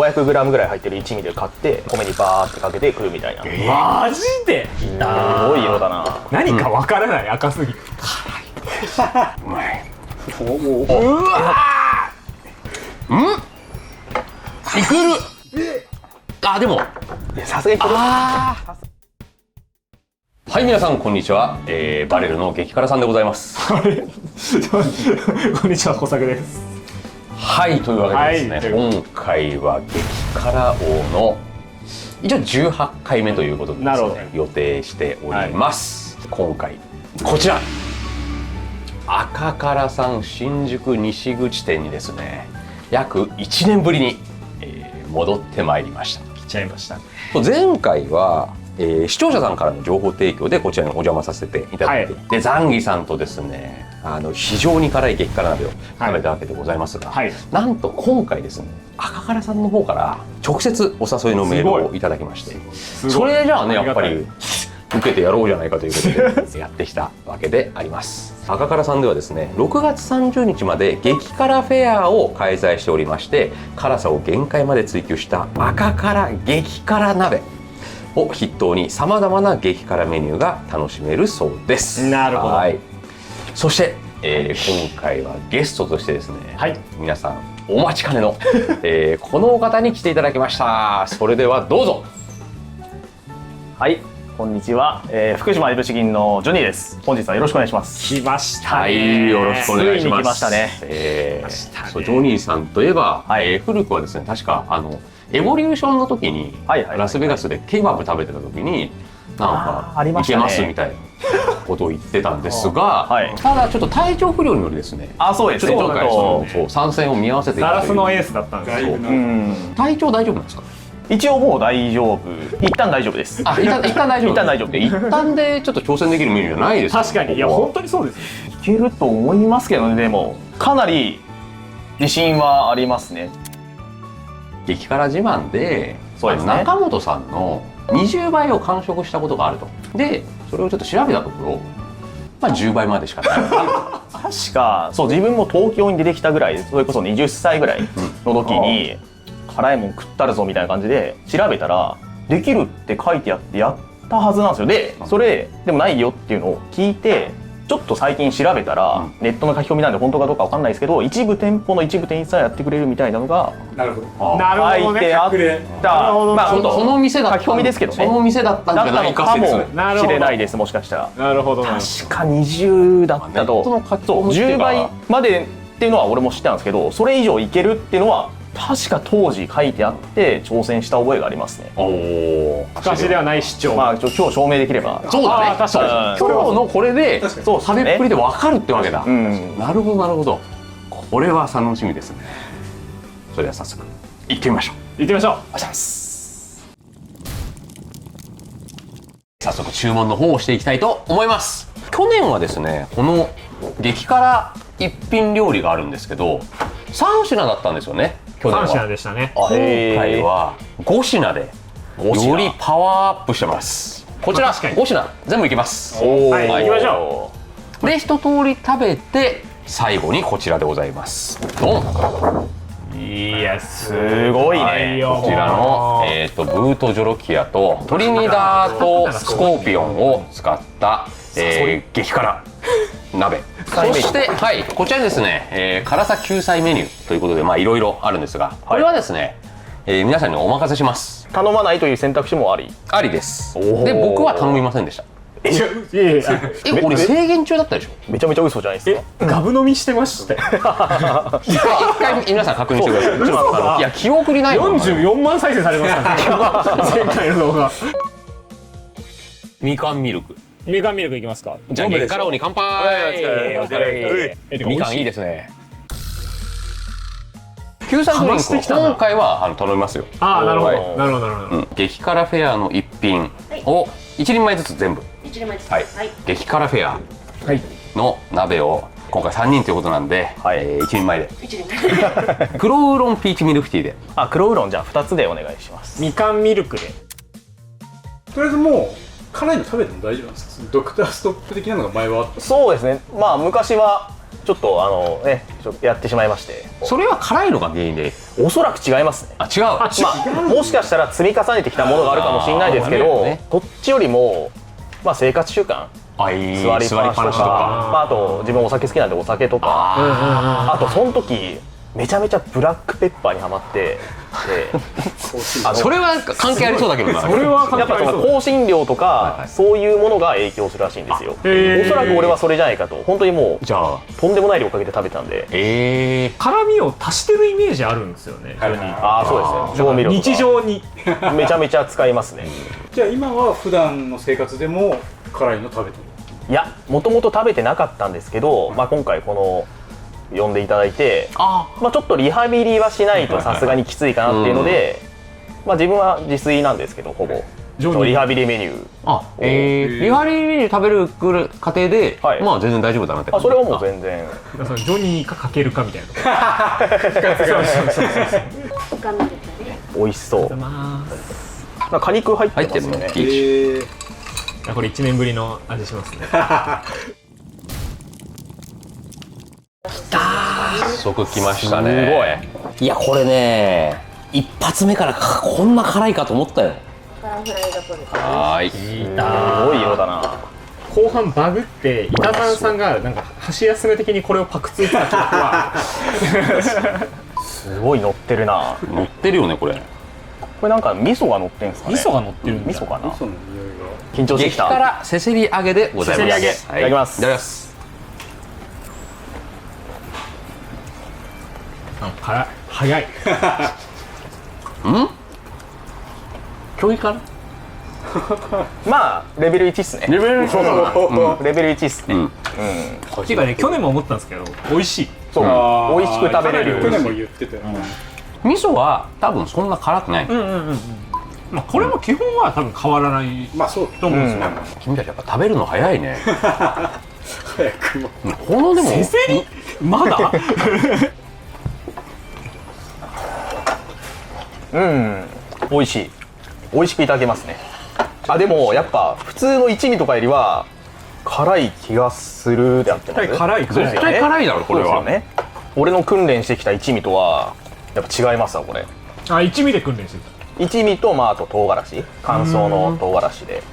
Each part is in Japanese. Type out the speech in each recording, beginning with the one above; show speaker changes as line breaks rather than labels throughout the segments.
500g ぐらい入ってる一味で買って米にバーってかけて食うみたいな。
マジで？
すごい色だな。
何かわからない、赤すぎ。
うまい。
うわ
いくる。あ、でも
さすがにこれ
はい、皆さんこんにちは、バレルの激辛さんでございます。
あれこんにちは、小作です。
はい、というわけでですね、今回は激辛王の一応18回目ということでですね、予定しております。今回こちら赤辛さん新宿西口店にですね、約1年ぶりに、戻ってまいりました。
来ちゃいました。
前回は視聴者さんからの情報提供でこちらにお邪魔させていただいて、でザンギさんとですね、非常に辛い激辛鍋を食べたわけでございますが、なんと今回ですね、赤辛さんの方から直接お誘いのメールをいただきまして、それじゃあね、やっぱり受けてやろうじゃないかということでやってきたわけであります。赤辛さんではですね、6月30日まで激辛フェアを開催しておりまして、辛さを限界まで追求した赤辛激辛鍋を筆頭にさまざまな激辛メニューが楽しめるそうです。
なるほど。
そして、今回はゲストとしてですね、皆さんお待ちかねの、このお方に来ていただきました。それではどうぞ。
はい、こんにちは、福島いぶし銀のジョニーです。本日はよろしくお願いします。
来ましたね。
はい、よろしくお願いします。
ついに来ましたね。
そう、ジョニーさんといえば、古くはですね、確かエボリューションの時にラスベガスでケバブ食べてた時になんかいけますみたいなことを言ってたんですが、ただちょっと体調不良によりですね、
そうですね、
今回そう参戦を見合わせていた
ガラスのエースだったんですよ。
体調大丈夫なんですか？
一応もう大丈夫、一旦大丈夫です。
一旦大丈夫。
一旦大丈夫で、
一旦でちょっと挑戦できるメニューじゃないですか？
確かに、いや本当にそうです。
いけると思いますけどね。でもかなり自信はありますね。
激辛自慢で、
そうですね、
中本さんの20倍を完食したことがあると。でそれをちょっと調べたところ、10倍までしかない
確かそう、自分も東京に出てきたぐらい、それこそ20歳ぐらいの時に、辛いもん食ったるぞみたいな感じで調べたらできるって書いてあってやったはずなんですよ。でそれでもないよっていうのを聞いて、ちょっと最近調べたら、ネットの書き込みなんで本当かどうかわかんないですけど、一部店舗の一部店員さんやってくれるみたいなのが
なるほど
書いてあった。
その店だった
書き込みですけどね、
その店だったんじゃないか説
もしれないです。もしかしたら
なるほど。
確か20だったと、10倍までっていうのは俺も知ってたんですけど、それ以上いけるっていうのは確か当時書いてあって挑戦した覚えがありますね。
昔ではない主張。
今日証明できれば。
そうだね。
確かに
今日のこれで食べっぷりで分かるってわけだ。なるほどなるほど。これは楽しみですね。それでは早速行ってみましょう。
行ってみましょう。
早速注文の方をしていきたいと思います。去年はですね、この激辛一品料理があるんですけど3品だったんですよね。去年は
3品でしたね。
今回は5品でよりパワーアップしてます。こちら5品全部いきます。
はい、行きましょ
う。で一通り食べて最後にこちらでございます。ドン。
いやす
ごいね。
こちらのブートジョロキアとトリニダートスコーピオンを使った激辛鍋。そしてこちらにですね、辛さ救済メニューということでいろいろあるんですが、これはですね、皆さんにお任せします。
頼まないという選択肢もあり
です。で僕は頼みませんでした。俺制限中だったでしょ。
めちゃめちゃ嘘じゃないですか。
ガブ飲みしてましたよ。
一回皆さん確認してください。いや記憶にないもん。
44万再生されましたね。前回の動画。
みかんミルク。
みかんミルクいきますか。
じゃあ激辛王に乾杯。みかんいいですね。救済ドリンクは今回は頼みますよ。
なるほどなるほど。
激辛フェアの一品を1人前ずつ全部。激辛フェアの鍋を今回3人ということなんで1人前で。黒ウーロンピーチミルクティーで。
黒ウーロンじゃあ2つでお願いします。
みかんミルクで。
とりあえずもう辛いの食べても大丈夫なんですか？ドクターストップ的なのが前はあった。
そうですね。昔はちちょっとちょっとやってしまいまして、
それは辛いのが原因で。
おそらく違いますね。
あ、違う。
まあ、もしかしたら積み重ねてきたものがあるかもしれないですけど、こっちよりも、まあ、生活習慣、座りっぱなしとか、まあ、あと自分お酒好きなんでお酒とか、あとその時めちゃめちゃブラックペッパーにハマって
それは関係ありそうだけどな。
それは
やっぱその香辛料とかそういうものが影響するらしいんですよ。おそらく俺はそれじゃないかと。本当にもう
じゃあ
とんでもない量かけて食べたんで。
辛みを足してるイメージあるんですよね。
ああ、そうですね。調味料とか
日常に
めちゃめちゃ使いますね。
じゃあ今は普段の生活でも辛いの食べてる？
いや、もともと食べてなかったんですけど、まあ、今回この呼んでいただいて、まあ、ちょっとリハビリはしないとさすがにきついかなっていうので、まあ、自分は自炊なんですけど、ほぼリハビリメニュー。
リハビリメニュー食べる過程で、
はい
まあ全然大丈夫だなって感じ。
それはもう全然。
ジョニーかかけるかみたいなとこ
美味しそう。
ま
なんか果肉入ってますよね。
あこれ1年ぶりの味しますね。
早速来ましたね。
す
ごい。いやこれね、一発目からこんな辛いかと思ったよ。はい。
すごい色だな。
後半バグって板谷さんがなんか箸休め的にこれをパクついてた記憶は
すごい乗ってるな。
乗ってるよねこれ。
これなんか味噌が乗ってんすかね。
味噌が乗ってるんだ。
味噌かな。
味噌の匂いが。
緊張してきた。
激辛せせり揚げでございます。
せせり揚げ
はい
いただきます。
いただきます。
辛い。早い。
ちょい辛。
まあレベル1っすね。
レベルそうだな。
レベル1っすね。
っていうかね、去年も思ったんですけど美味しい。
そう、美味しく食べれる。
去年も言ってたよ。
味噌は多分そんな辛くない。
まあこれも基本は多分変わらない
まあそう
と思うんですよ。
君たちやっぱ食べるの早いね。
早くも。
このでも
せせりまだ？
美味しい。美味しくいただけますね。あ、でもやっぱ普通の一味とかよりは辛い気がするであってます。
絶対辛い
そうですよね。
絶対辛いだろこれは。
そうですよね。俺の訓練してきた一味とはやっぱ違いますわこれ。
あ、一味で訓練してた。
一味とまああと唐辛子、乾燥の唐辛子で。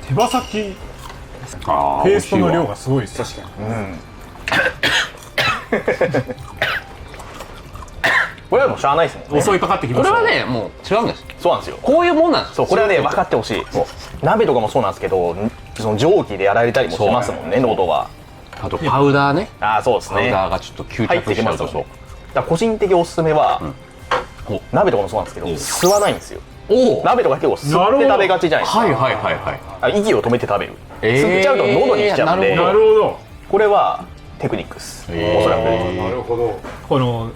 手羽先
あー
ペーストの量がすごいです。
確かに。
これはもうしゃあないですもんね。
襲いかかってきま
こ
した。
れはねもう違うんです。
そうなんですよ。
こういうもんなんです。
そう、これはね分かってほしい。そう鍋とかもそうなんですけど、その蒸気でやられたりもしますもんね、喉は。
あとパウダーね。
ああ、そうです
パウ
ね。
ダーがちょっと吸
入って
着しちゃうと
きますよね。だから個人的おすすめは、鍋とかもそうなんですけど、吸わないんですよ。
おお。
鍋とか結構吸って食べがちじゃないですか。
はいはいはいはい。
息を止めて食べる。吸っちゃうと喉に来ちゃうんで、
なるほど。
これはテクニックです。おそらく。
なるほど。
この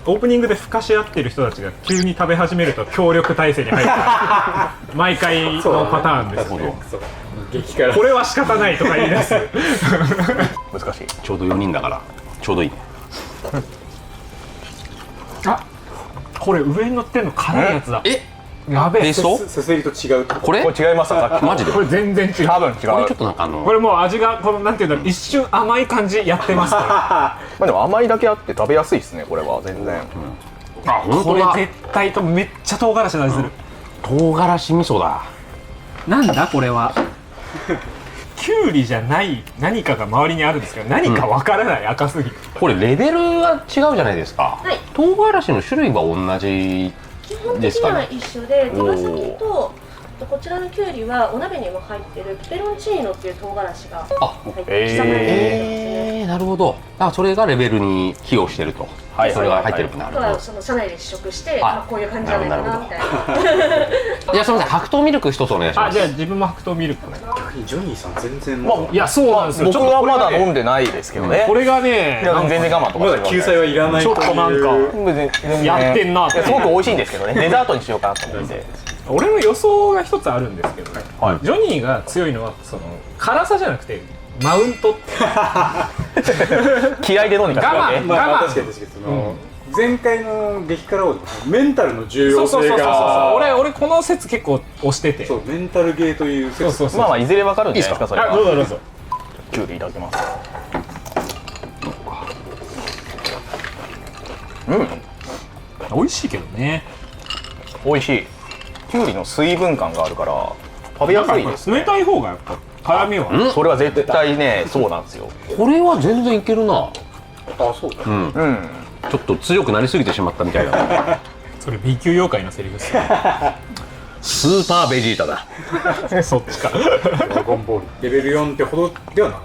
オープニングでふかし合ってる人たちが急に食べ始めると協力体制に入る毎回のパターンですね。
そう。激辛。
これは仕方ないとか言い出す。
難しい。
ちょうど4人だからちょうどいいね。
あ、これ上に乗ってんの辛いやつだ。
え、
やべえ。
ペースト？
せせりと違う。
これ？
これ違いますか、さっき。
マジで？
これ全然違う。
多分違う。
これちょっとなんか
これもう味がこのなんていうんだろう、一瞬甘い感じやってますか
まあでも甘いだけあって食べやすいですね、これは全然。
あ、
ら。
本当だ。
これ絶対とめっちゃ唐辛子の味する。
唐辛子味噌だ。
なんだこれは。キュウリじゃない何かが周りにあるんですけど、何かわからない、赤すぎて。
これレベルは違うじゃないですか。
はい。
唐辛子の種類は同じ
基本的には
ですかね。
一緒で、手羽先とこちらのきゅうりはお鍋にも入ってるペペロンチーノっていう唐辛子が
あ、
入って刻まれてるんですね。
なるほど。あ、それがレベルに寄与してると。
はい
それが入ってる。な
あと
るほ
はその社内で試食して、
あ
あ、こういう感じじゃないかなみたいな。
ど。いや、すみません。白桃ミルク一つお願いしま
あ、
す。
じゃあ自分も白桃ミルク。
逆にジョニーさん全然
まあ
いや、そうなんですよ。
僕はまだ飲ん
で。
でないですけどね。
これがね、
いや全然我慢とか
まだ救済はいらない
ちょっとなんか
全然
やってんなって
いやすごく美味しいんですけどね。デザートにしようかなと思って。
俺の予想が一つあるんですけどね、
はい
ジョニーが強いのはその辛さじゃなくてマウントって
気合で飲んでたわけ。
我慢
まあ確かにその前回の激辛王でもメンタルの重要性
そうそうそうそう
が
俺この説結構推してて
そうメンタルゲーという説
そうそう
まあまあいずれわかるんじゃないですかそれ
あ、どうぞ
は。
どうぞ。
キュウリいただきます。
美味しいけどね。
美味しい。きゅうりの水分感があるから食べやすいですね。
冷たい方がやっぱ辛みは
うん
それは絶対ね、そうなんですよ。
これは全然いけるな。
あ、そうだ。
うん。
ちょっと強くなりすぎてしまったみたいな。
それ B 級妖怪のセリフっすよ。
スーパーベジータだ。
そっちか。
ドラゴンボールレベル4ってほどではない。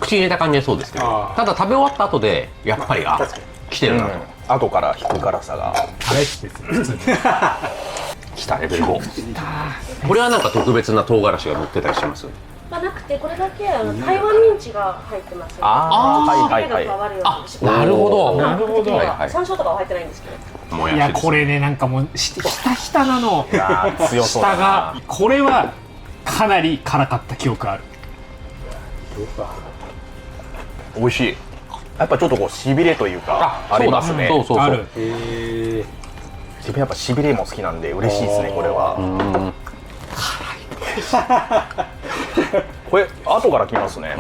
口に入れた感じはそうですけど、
あー
ただ食べ終わった後でやっぱり
確かに
来てるな、
後から引く辛さが。
あれですよ普通に。
来たレベル5。これはなんか特別な唐辛子が乗ってたりします？
まあなくて、これだけ台湾ミンチが入ってますので、
あーはいはいはい
味が変わるようにして
なるほど。
なるほど。
はいはい。
山椒とかは入ってないんですけど、
いや
もやしです
これね、なんかもうひたひたなの。
あー強そうだな。
下がこれはかなり辛かった記憶ある。
美味しい。やっぱちょっとこうしびれというかありますね。
そうそうそう。
ある。
へえ。
自分やっぱしびれも好きなんで嬉しいですね、これは。これ後からきますね。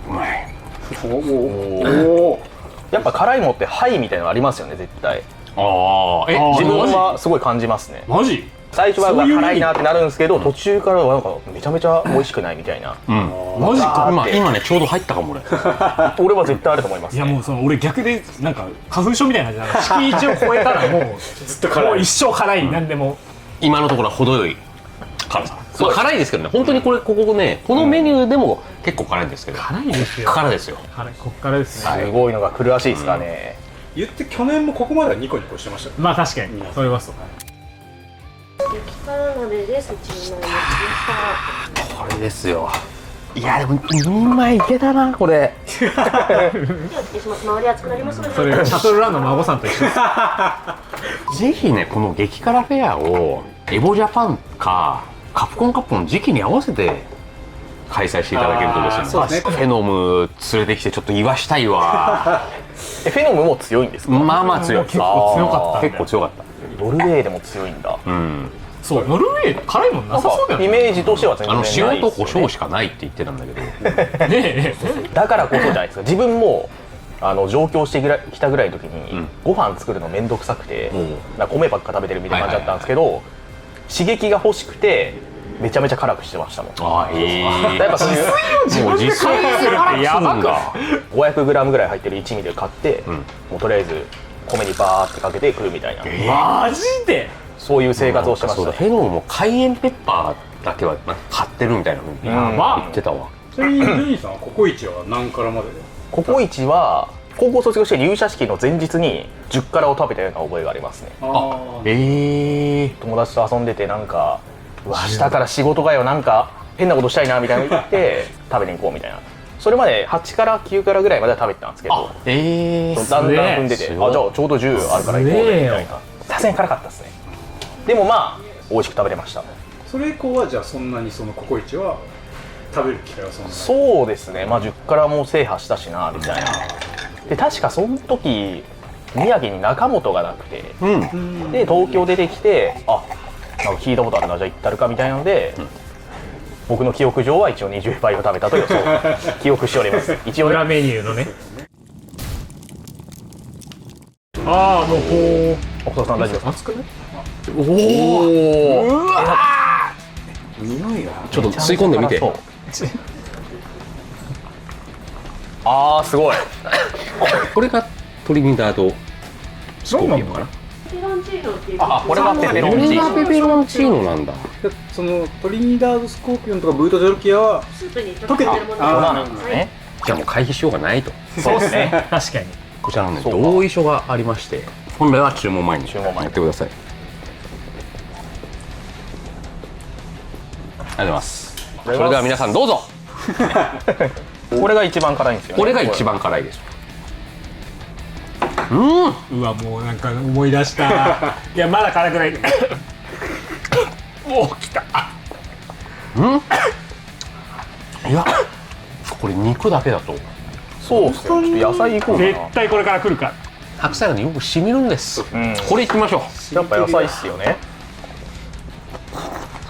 うまい。
おお。やっぱ辛いもってハイみたいなのありますよね、絶対。
ああ、
自分はすごい感じますね。
マジ？
最初は
そういう意味
辛いなってなるんですけど、途中からはなんかめちゃめちゃ美味しくないみたいな。
マジか。
今ねちょうど入ったかも俺。
俺は絶対あると思いますね。
いやもうその俺逆でなんか花粉症みたいな感じで敷地を超えたらもう
ずっと辛い。
もう一生辛い、なんでも。
今のところは程よい辛さ。
そうです
辛いですけどね。本当にここね、このメニューでも結構辛いんですけど。
辛いですよ。
辛ですよ。
辛い、こっからですね。
すごいのが来るらしいですかね。
言って去年もここまではニコニコしてましたね。
まあ確かにそれはそう。
激辛鍋です。1枚焼き
これですよ。いやでも2人前いけたなこれ。
ではつけします。周り熱くなりますので、
それシャトルランの孫さんと一緒です。
ぜひねこの激辛フェアをエボジャパンかカプコンカップの時期に合わせて開催していただけるとですね、
そうですね
フェノム連れてきてちょっと言わしたいわ。
フェノムも強いんですか？
まあまあ強い。
結構強かったんだよ
結構強かった。
ノルウェーでも強いんだ。
うん。
そう、ノルウェー辛いもんな
なんか
さそうだよね。
イメージとしては全然ないですよね。
塩と胡椒しかないって言ってたんだけど。
ねえ。
だからこそじゃないですか。自分も上京してきたぐらいの時に、ご飯作るのめんどくさくて、なんか米ばっか食べてるみたいな感じだったんですけど、刺激が欲しくてめちゃめちゃ辛くしてましたもん。
ああ、
やっぱそういう
もう実際に
するってやばくない
500g ぐらい入ってる一味で買って、もうとりあえず米にバーってかけて食うみたいな、
マジで？
そういう生活をしてま
そうだ、
したね。
フェノムもカイエンペッパーだけはなんか買ってるみたいな風に
や
ば
言ってたわ。
ちなみにジョニーさんはココイチは何からまでで？
ココイチは高校卒業して入社式の前日に10辛を食べたような覚えがありますね。
あ
友達と遊んでてなんかうわ明日から仕事がよ、なんか変なことしたいなみたいなの言って食べに行こうみたいな。それまで8から9からぐらいまでは食べてたんですけど、だんだん踏んでて、
すごい
あじゃあちょうど10あるから行こうねみたいな。さすがに辛かったですね。でもまあ美味しく食べれました。
それ以降はじゃあそんなにそのココイチは食べる機会はそんなに？
そうですね、まあ10辛も制覇したしなみたいな。で確かその時宮城に中本がなくて、で東京出てきて、あなんか聞いたことあるな、じゃあ行ったるかみたいなので、僕の記憶上は一応20倍を食べたというそう記憶しております。一応
裏メニューのね。ああ、もうこ
奥田さん大丈夫ですか？
熱くない？
おお。
匂いが
ちょっと吸い込んでみて。
そうあーすごい。
これがトリニダードスコーピオンかな。
ペペロンチーノっていう。
あこれがペペロンチーノ
これがペペロンチーノなんだ。
そのトリニダードスコーピオンとかブートジョルキアは
スープに溶けてるもの
粉なんですね。
じゃあもう回避しようがないと。
そうですね。
確かに。
こちらのね
そうか
同意書がありまして、本来は注文前に
注文前に
やってください。ありがとうございます。それでは皆さんどうぞ。
これが一番辛いんですよね。
これが一番辛いです。
うわ、もうなんか思い出した。いや、まだ辛くない。もう来た。
いや、これ肉だけだと
そうっすよ。ちょっと野菜いこうか
絶対これから来るから。
白菜がねよく染みるんです。
な。
これいきましょう。
やっぱ野菜っすよね。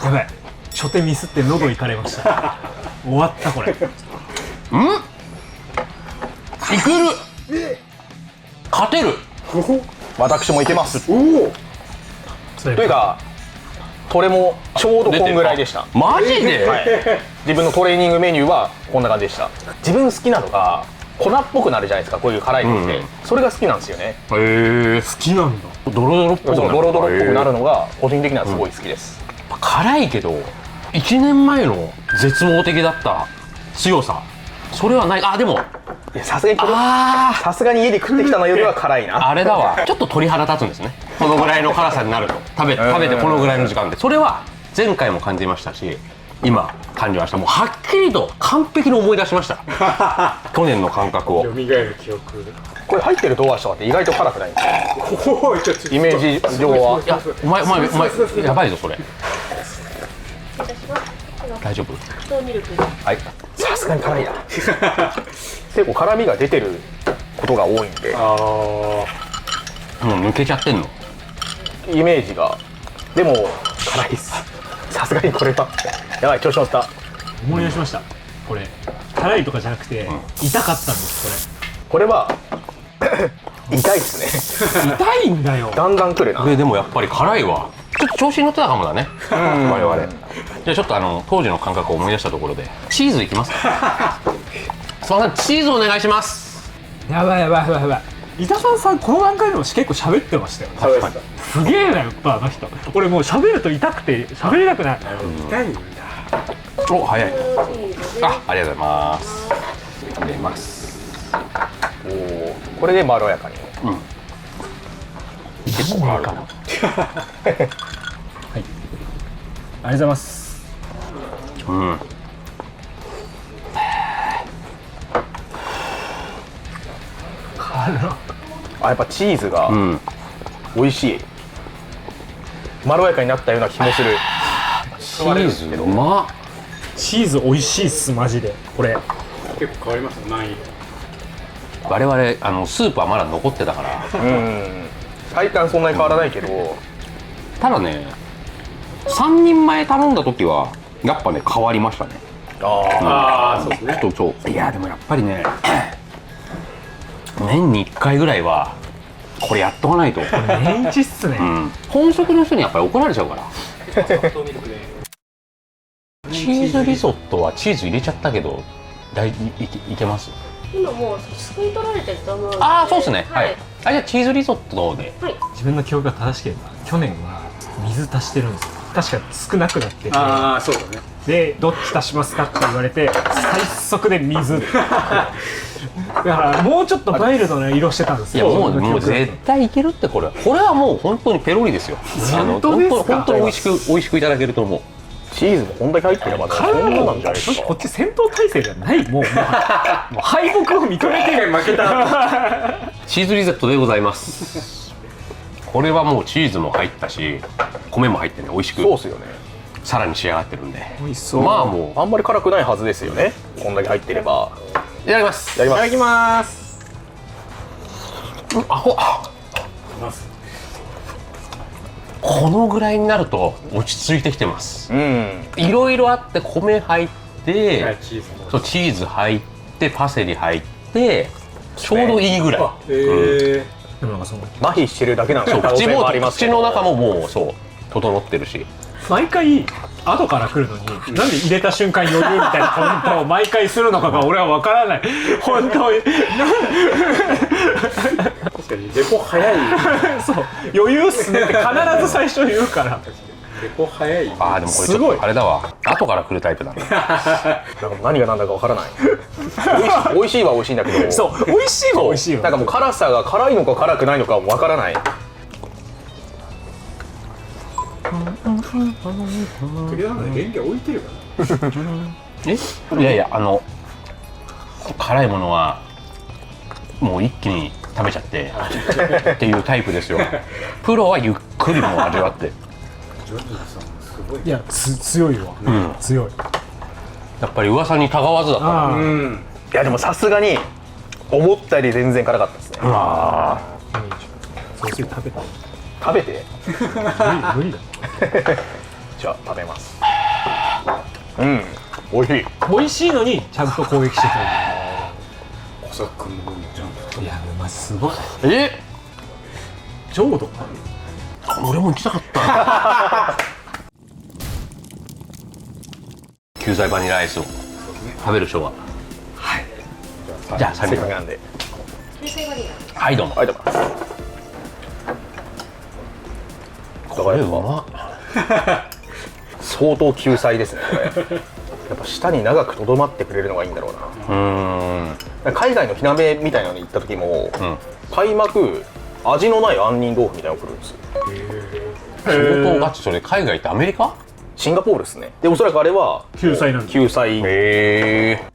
やばい。初手ミスって喉いかれました。終わったこれ。
いける。勝てる。
私もいけます。
おお。
それ
というかこれもちょうどこんぐらいでした。
マジで、
はい、自分のトレーニングメニューはこんな感じでした。自分好きなのが粉っぽくなるじゃないですか、こういう辛いのって、それが好きなんですよね。
へえ、
好きなんだ。
ドロドロっぽくなる。
ドロドロっぽくなるのが個人的にはすごい好きです。
辛いけど1年前の絶望的だった強さ、それはない。あ、でも
いやさすがにこれさすがに家で食ってきたのよりは辛いな。
あれだわ、ちょっと鳥肌立つんですね、このぐらいの辛さになると。食べてこのぐらいの時間で、それは前回も感じましたし今感じました。もうはっきりと完璧に思い出しました去年の感覚を。
蘇る記憶。
これ入ってる唐辛子とかって意外と辛くないんですよ。
おお、ちょっと
イメージ上は。
いや、お前やばいぞそれ。
失礼いたします。
大丈夫？
糖ミルクです。
はい、さすがに辛いな結構辛みが出てることが多いんで、
あ
もう抜けちゃってんの？
イメージが。でも辛いっす、さすがにこれはやばい、調子乗った。
思い出しました。これ辛いとかじゃなくて、痛かったんです
これは痛いっすね
これ。痛いんだよ。
だんだんくるな。
これでもやっぱり辛いわ。ちょっと調子に乗ってたかもだね我々。じゃあちょっと当時の感覚を思い出したところでチーズいきますかすみません、チーズお願いします。
やばいやばいやばいやばい。伊田さんこの段階でも結構喋ってましたよ。
あ、そうですか。
すげえなやっぱあの人。俺もう喋ると痛くて喋れなくなる。
痛いんだ。
お、早い。
チーズです。
ありがとうございます。入れます。
おー、これでまろやかに。
結構変わるかな。
ありがとうございます。
あ、やっぱチーズが美味しい、まろやかになったような気もする。
チーズうまっ。
チーズ美味しいっすマジで。これ
結構変わりますね、難易度。
我々スープはまだ残ってたから。
体感そんなに変わらないけど、
ただね、3人前頼んだ時はやっぱね変わりましたね。
ああ、そうですね。
そういやでもやっぱりね年に1回ぐらいはこれやっとかないと、
年一っすね。
本職の人にやっぱり怒られちゃうから。チーズリゾットはチーズ入れちゃったけどいけます？
今もうすくい取られてると思うので。
ああ、そうですね。
は
はいい。じゃあチーズリゾットで。
はい。
自分の記憶が正しければ去年は水足してるんですよ。確か少なくなってて、
ああ、そうだね。
でどっち足しますかって言われて最速で水だからもうちょっとマイルドな色してたんですよ。
いやもう絶対いけるって。これはもう本当にペロリですよ。
本当ですか？
本当に美味しくいただけると思う。
チーズもこんだけ入ってればそんななんじゃないですか。
こっち戦闘態勢じゃない。もう敗北を認めて
負けた。
チーズリゾットでございますこれはもうチーズも入ったし米も入ってね、美味しく
そうっすよね。
さらに仕上がってるんで、
美味しそう。
まあもう
あんまり辛くないはずですよね、こんだけ入ってれば。
いただきます。
やります。
いただきます。
このぐらいになると落ち着いてきてます。
うん
いろいろあって米入って、
はい、チーズも。
そうチーズ入ってパセリ入ってちょうどいいぐらい。
で
もなんかその
麻痺してるだけなんですよ。
口も
ありますけど
口の中ももうそう整ってるし。
毎回後から来るのになんで入れた瞬間余裕みたいなコメントを毎回するのかが俺は分からない。本当に
確かにレポ早い。
そう余裕っすねって必ず最初言うから。
レポ早い。
ああでもこれちょっ
すごい
とあれだわ、後から来るタイプだな。
なんか何が何だかわからない。美味しいは美味しいんだけど、
そう美味しいは美味しいよ。
なんかもう辛さが辛いのか辛くないのかわからない。
時々電源置いてるか
いやいや辛いものはもう一気に食べちゃってっていうタイプですよ。プロはゆっくりも味わって。
ジョニーさんすごい。
いや強いわ、強い。
やっぱり噂にたがわずだったな。
いやでもさすがに思ったより全然辛かったですね。
そうする食べた。
食べて。
無理だ。
じゃあ食べます。美味しい。
美味しいのにちゃんと攻撃してくれる。
小作君の分もちゃんと。
いやすごい。浄土
俺も行きたかった救済バニラアイスを食べる人ははいじゃあ
せっかくなんで。
救済バニラ
はいどうも
ありがとうございます。
これうま
相当救済ですねこれ。やっぱ舌に長くとどまってくれるのがいいんだろうな。海外の火鍋みたいなのに行った時も、開幕味のない杏仁豆腐みたいなのが来るんですよ。
相当ガチ。それ海外ってアメリカ？
シンガポールですね。でおそらくあれは
救済なんだ。
救済。
へえ。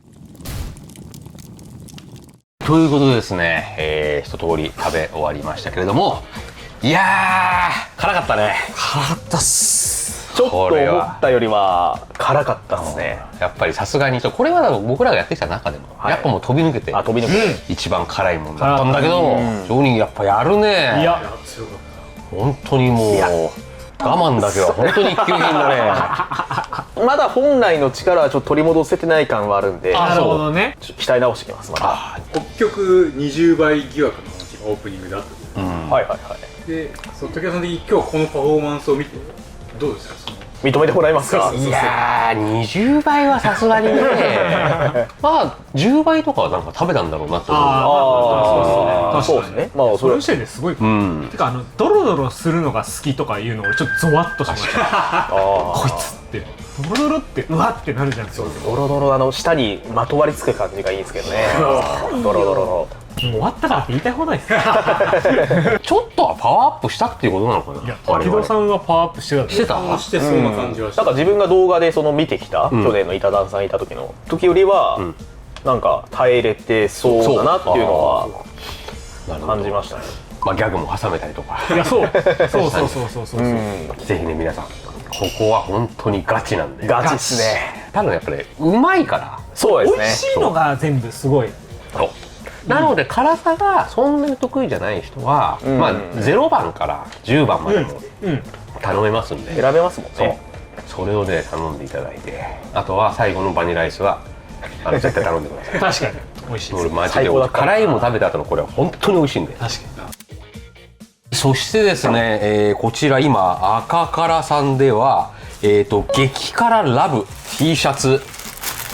ということでですね、一通り食べ終わりましたけれども、いやー辛かったね。
辛かったっす。ちょっと思ったよりは辛かったですね。
やっぱりさすがにこれは僕らがやってきた中でも、やっぱもう飛び抜けて
飛び抜けて、
一番辛いもんだったんだけど、ジョニーやっぱやるね。
いや
本当にもう我慢だけは本当に一級品だね。
まだ本来の力はちょっと取り戻せてない感はあるんで、
なるほどね。
ちょっと鍛え直してきますまた。
北極20倍疑惑の話がオープニングであった
はいはいはい。
で、その時さん的に今日このパフォーマンスを見てどうですか？
認めてもらえますか？
いやー20倍はさすがにねまあ10倍とかはなんか食べたんだろうなと思う。
ああ、
そうですね。
そうですね。まあ
それ時点ですごい。
うん
てかドロドロするのが好きとかいうの俺ちょっとゾワッとしました。こいつってドロドロってうわってなるじゃん。
ドロドロ舌にまとわりつく感じがいいですけどね。ドロドロの。
もう終わったからって言いたい放題です。
ちょっとはパワーアップしたっていうことなのかな。
いや木戸さんはパワーアップしてた。
してた？
してそうな感じはして
なんか自分が動画で見てきた、去年の板段さんいた時よりは、なんか耐えれてそうだなっていうのは感じましたね。
まあギャグも挟めたりとか。
いやそう
ぜひね皆さんここは本当にガチなんで。
ガチっすね。
多分やっぱりうまいから。
そうですね。
美味しいのが全部すごい。
そうなので辛さがそんなに得意じゃない人は、まあ0番から10番までも頼めますんで、
選べますもんね。
それをね頼んでいただいて、あとは最後のバニラアイスは絶対頼んでください。
確かに美味しいです。
俺マジで
最高だった
辛いもの食べた後のこれは本当に美味しいんで。
確かに。
そしてですね、こちら今赤からさんでは激辛ラブ T シャツ、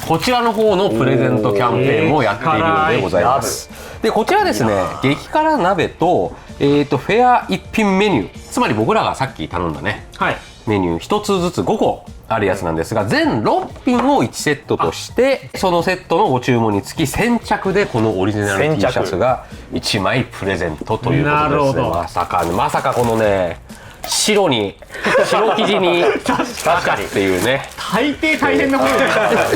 こちらの方のプレゼントキャンペーンもやっているのでございます。でこちらですね、激辛鍋とフェア一品メニュー、つまり僕らがさっき頼んだね、
はい。
メニュー1つずつ5個あるやつなんですが、全6品を1セットとして、そのセットのご注文につき先着でこのオリジナル T シャツが1枚プレゼントということですね。
なるほど。
まさかこのね白生地に赤っていうね
大抵大変なもので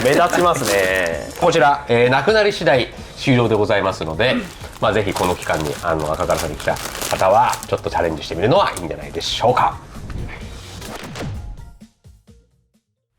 す。
目立ちますね。
こちら、なくなり次第終了でございますので、まあ、ぜひこの期間に赤からさんに来た方はちょっとチャレンジしてみるのはいいんじゃないでしょうか。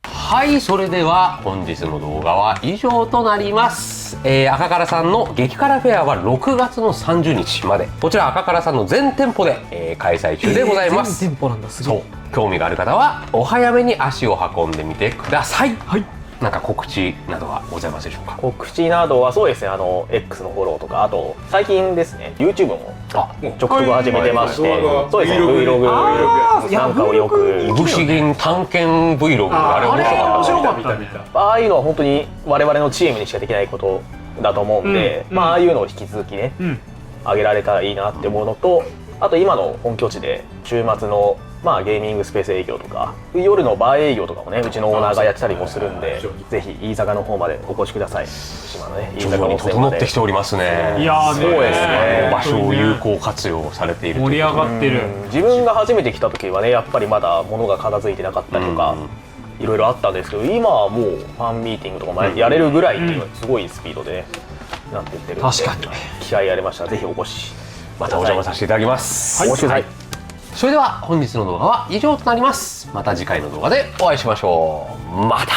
はい、それでは本日の動画は以上となります。赤からさんの激辛フェアは6月の30日まで、こちら赤からさんの全店舗で、開催中でございます。
全店舗なんだ。すごい。
そう、興味がある方はお早めに足を運んでみてください。
はい。
なんか告知などはございますでしょうか。
告知などはそうですね、X のフォローとか、あと最近ですね YouTube もちょくちょく始めてまして、そうですね Vlog なんかをよく、
いぶし銀探検 Vlog あれ面白かった。
面白かった。
ああいうのは本当に我々のチームにしかできないことだと思うんで、まあああいうのを引き続きね、上げられたらいいなって思うのと、あと今の本拠地で週末のまあゲーミングスペース営業とか夜のバー営業とかもね、うちのオーナーがやってたりもするんで、ぜひ飯坂の方までお越しください。島のね飯
徐々に
坂温泉
整
まで
ってきておりますね。
いやーね、
そうですね
場所を有効活用されているという
盛り上がってる。
自分が初めて来た時はね、やっぱりまだ物が片付いてなかったりとか、いろいろあったんですけど、今はもうファンミーティングとかもやれるぐらいっていうのはすごいスピードで、ね、なっていってるんで、
確かに
機会ありましたらぜひお越し
またお邪魔させていただきます。
お越しください。
それでは本日の動画は以上となります。また次回の動画でお会いしましょう。また。